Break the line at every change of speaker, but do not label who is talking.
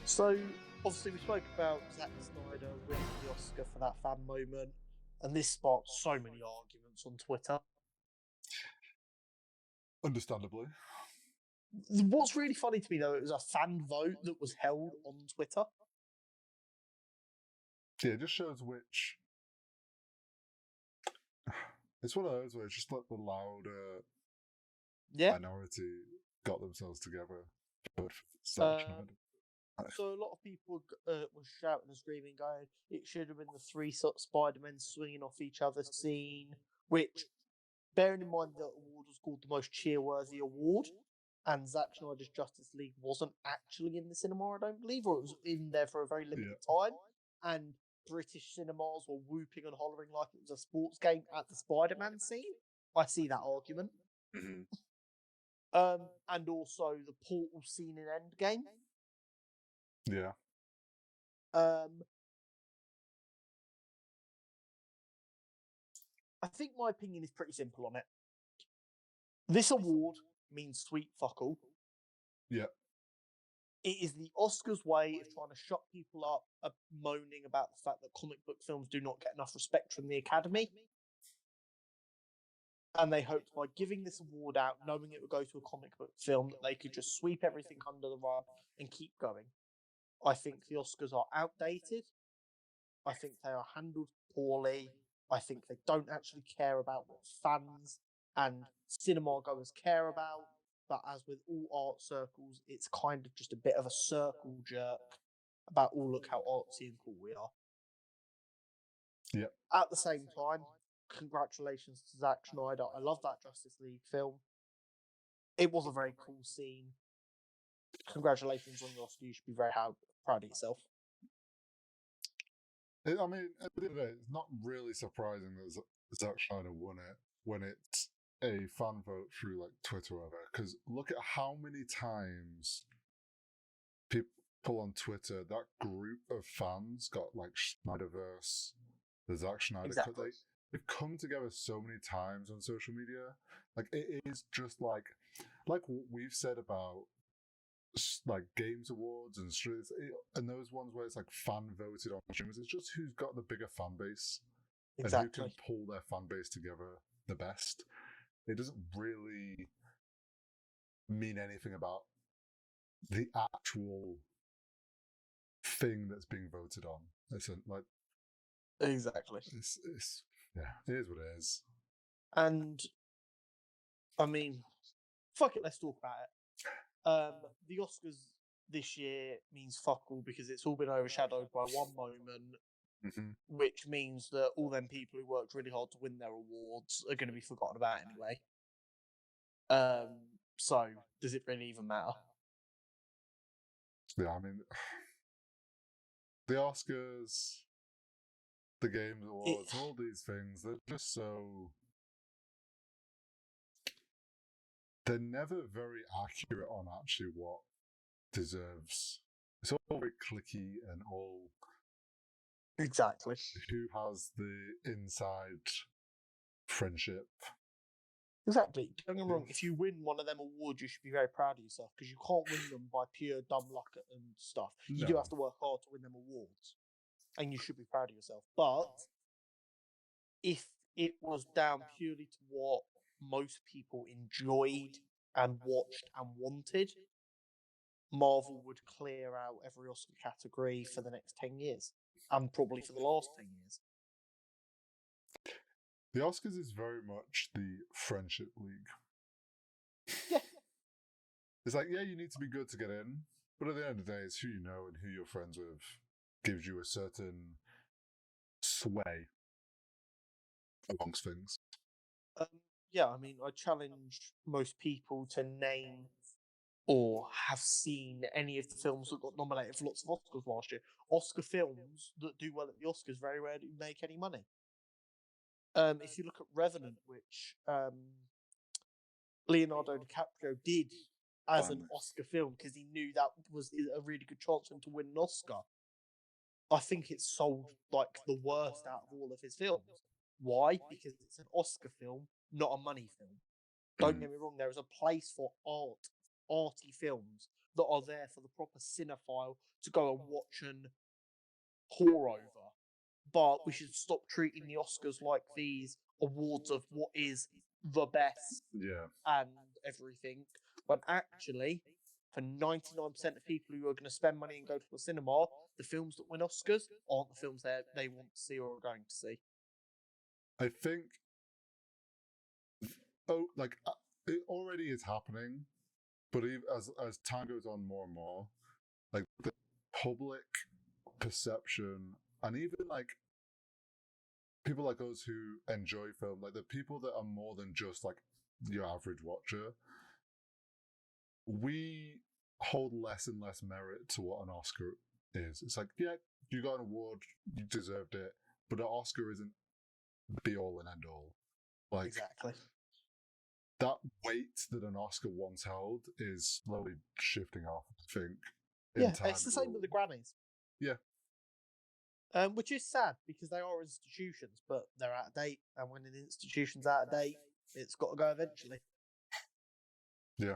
So, obviously, we spoke about Zack Snyder winning the Oscar for that fan moment, and this sparked so many arguments on Twitter.
Understandably.
What's really funny to me, though, it was a fan vote that was held on Twitter.
Yeah, it just shows which. It's one of those where it's just like the louder minority got themselves together. Zack Snyder.
So a lot of people were shouting and screaming, going, it should have been the three Spider-Men swinging off each other's scene, which, bearing in mind the award was called the most cheer-worthy award, and Zack Snyder's Justice League wasn't actually in the cinema, I don't believe, or it was in there for a very limited time, and British cinemas were whooping and hollering like it was a sports game at the Spider-Man scene. I see that argument.
Mm-hmm.
And also the portal scene in Endgame.
Yeah.
I think my opinion is pretty simple on it. This award means sweet fuck all.
Yeah.
It is the Oscars' way of trying to shut people up, moaning about the fact that comic book films do not get enough respect from the Academy. And they hoped by giving this award out, knowing it would go to a comic book film, that they could just sweep everything under the rug and keep going. I think the Oscars are outdated. I think they are handled poorly. I think they don't actually care about what fans and cinema goers care about. But as with all art circles, it's kind of just a bit of a circle jerk about, oh, look how artsy and cool we are.
Yep.
At the same time, congratulations to Zack Snyder. I love that Justice League film. It was a very cool scene. Congratulations on your Oscar. You should be very proud of yourself.
I mean, at the end of the day, it's not really surprising that Zack Snyder won it when it's a fan vote through like Twitter or whatever. Because look at how many times people on Twitter, that group of fans got like Snyderverse, the Zack Snyder cut. They've come together so many times on social media. Like it is just like what we've said about like games awards and those ones where it's like fan voted on streamers. It's just who's got the bigger fan base and who can pull their fan base together the best. It doesn't really mean anything about the actual thing that's being voted on. It's like
exactly.
It's yeah, it is what it is.
And I mean, fuck it, let's talk about it. The Oscars this year means fuck all because it's all been overshadowed by one moment, which means that all them people who worked really hard to win their awards are going to be forgotten about anyway. So does it really even matter?
Yeah, I mean, the Oscars, the Games Awards, all these things, they're just so... They're never very accurate on actually what deserves. It's all very cliquey and all...
Exactly.
Who has the inside friendship.
Exactly. Don't get me wrong, if you win one of them awards, you should be very proud of yourself because you can't win them by pure dumb luck and stuff. You do have to work hard to win them awards and you should be proud of yourself. But if it was down purely to what most people enjoyed and watched and wanted, Marvel would clear out every Oscar category for the next 10 years and probably for the last 10 years.
The Oscars is very much the friendship league.
Yeah.
It's like, yeah, you need to be good to get in, but at the end of the day, it's who you know and who you're friends with gives you a certain sway amongst things.
Yeah, I mean, I challenge most people to name or have seen any of the films that got nominated for lots of Oscars last year. Oscar films that do well at the Oscars very rarely make any money. If you look at Revenant, which Leonardo DiCaprio did as an Oscar film because he knew that was a really good chance for him to win an Oscar, I think it sold like the worst out of all of his films. Why? Because it's an Oscar film, not a money film. Don't get me wrong, there is a place for art arty films that are there for the proper cinephile to go and watch and pour over. But we should stop treating the Oscars like these awards of what is the best and everything, when actually, for 99% of people who are going to spend money and go to the cinema, the films that win Oscars aren't the films they want to see or are going to see.
I think, it already is happening, but as time goes on more and more, like the public perception, and even like people like us who enjoy film, like the people that are more than just like your average watcher, we hold less and less merit to what an Oscar is. It's like, yeah, you got an award, you deserved it, but an Oscar isn't be all and end all. Like,
exactly.
That weight that an Oscar once held is slowly shifting off, I think.
Yeah, it's the same with the Grammys.
Yeah.
Which is sad because they are institutions, but they're out of date. And when an institution's out of date, it's got to go eventually.
Yeah.